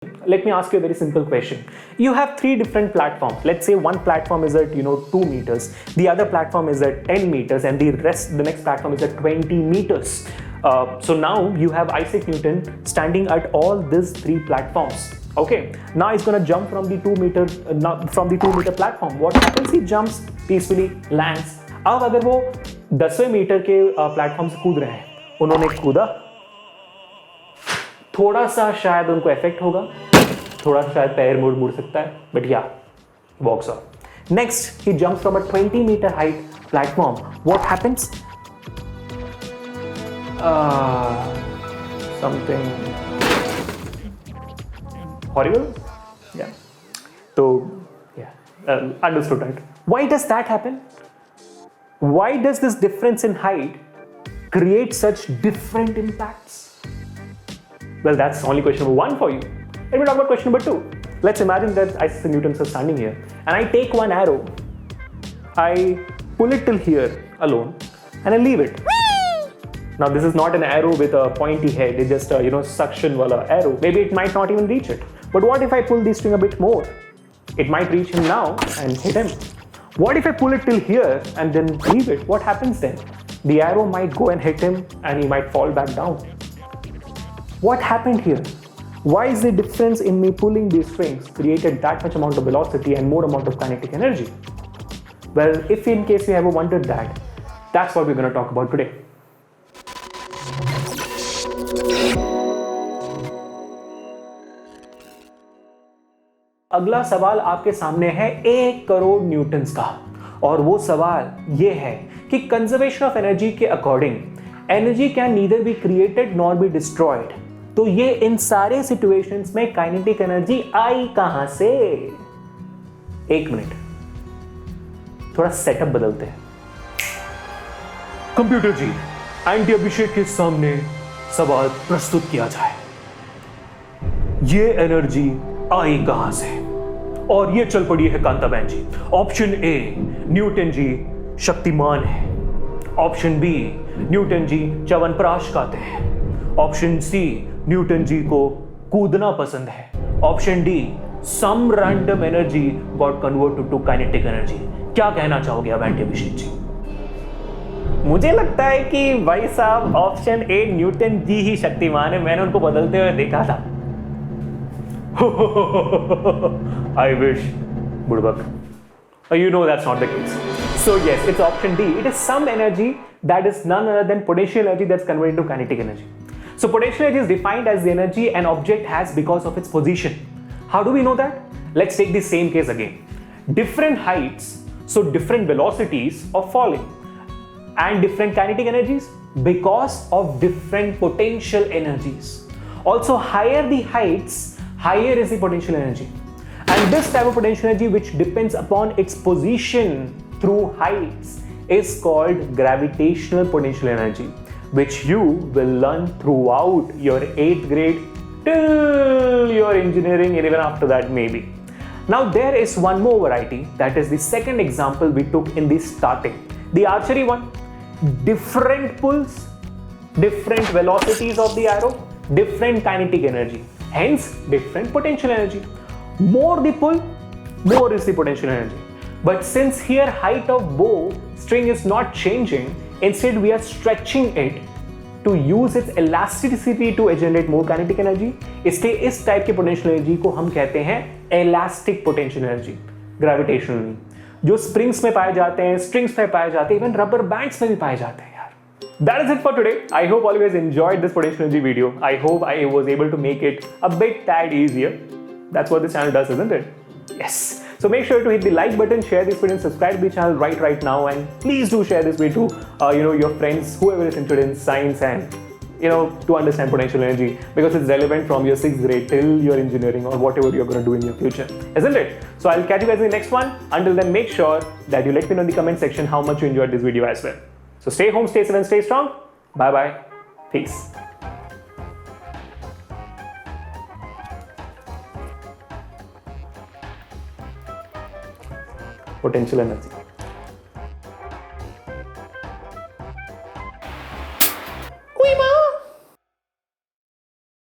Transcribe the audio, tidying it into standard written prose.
Let me ask you a very simple question. You have three different platforms. Let's say one platform is at 2 meters, the other platform is at 10 meters, and the next platform is at 20 meters. So now you have Isaac Newton standing at all these three platforms. Okay, now he's gonna jump from the 2 meter platform. What happens? He jumps peacefully, lands. अब अगर वो 10वें metre के platform से कूद रहे हैं, उन्होंने कूदा, थोड़ा सा शायद उनको इफेक्ट होगा, थोड़ा सा शायद पैर मुड़ सकता है, बट या walks off. Next he jumps from a 20 metre height platform. What happens? Something horrible. या तो understood right. Why does that happen? Why does this difference in height create such different impacts? Well, that's only question number 1 for you. Let me talk about question number 2. Let's imagine that Isaac Newton is standing here and I take one arrow, I pull it till here alone and I leave it. Now this is not an arrow with a pointy head, it's just a suction wala arrow. Maybe it might not even reach it. But what if I pull this string a bit more? It might reach him now and hit him. What if I pull it till here and then leave it? What happens then? The arrow might go and hit him and he might fall back down. What happened here? Why is the difference in me pulling these strings created that much amount of velocity and more amount of kinetic energy? Well, if in case you ever wondered that, that's what we're going to talk about today. अगला सवाल आपके सामने है 1 crore Newton's का, और वो सवाल ये है कि कंजर्वेशन ऑफ एनर्जी के according energy can neither be created nor be destroyed. तो ये इन सारे सिचुएशंस में काइनेटिक एनर्जी आई कहां से? 1 मिनट, थोड़ा सेटअप बदलते हैं. कंप्यूटर जी, एंटी अभिषेक के सामने सवाल प्रस्तुत किया जाए. ये एनर्जी आई कहां से? और ये चल पड़ी है कांताबेन जी. ऑप्शन ए, न्यूटन जी शक्तिमान है. ऑप्शन बी, न्यूटन जी च्यवनप्राश खाते हैं. ऑप्शन सी, न्यूटन जी को कूदना पसंद है. Option D, some random energy got converted to kinetic energy. क्या कहना चाहोगे अब एंटी अभिषेक जी? मुझे लगता है कि भाई साहब ऑप्शन ए, न्यूटन जी ही शक्तिमान है. मैंने उनको बदलते हुए देखा था. I wish, बुड़बक. You know that's not the case. So yes, it's option D. It is some energy that is none other than potential energy that's converted to kinetic energy. So potential energy is defined as the energy an object has because of its position. How do we know that? Let's take the same case again. Different heights, so different velocities of falling, and different kinetic energies because of different potential energies. Also, higher the heights, higher is the potential energy. And this type of potential energy, which depends upon its position through heights, is called gravitational potential energy, which you will learn throughout your 8th grade till your engineering and even after that maybe. Now there is one more variety, that is the second example we took in the starting, the archery one. Different pulls, different velocities of the arrow, different kinetic energy, hence different potential energy. More the pull, more is the potential energy. But since here height of bow string is not changing, instead we are stretching it to use its elasticity to generate more kinetic energy. इसलिए इस type के potential energy को हम कहते हैं elastic potential energy, gravitational नहीं. जो springs में पाए जाते हैं, स्ट्रिंग्स में पाए जाते हैं, इवन रबर बैंड्स में भी पाए जाते हैं यार. That is it for today. I hope all of you guys enjoyed this potential energy video. I hope I was able to make it a bit tad easier. That's what this channel does, isn't it? Yes. So make sure to hit the like button, share this video, and subscribe to the channel right now. And please do share this video to your friends, whoever is interested in science and to understand potential energy, because it's relevant from your 6th grade till your engineering or whatever you're going to do in your future, isn't it? So I'll catch you guys in the next one. Until then, make sure that you let me know in the comment section how much you enjoyed this video as well. So stay home, stay safe, and stay strong. Bye bye. Peace. Potential energy.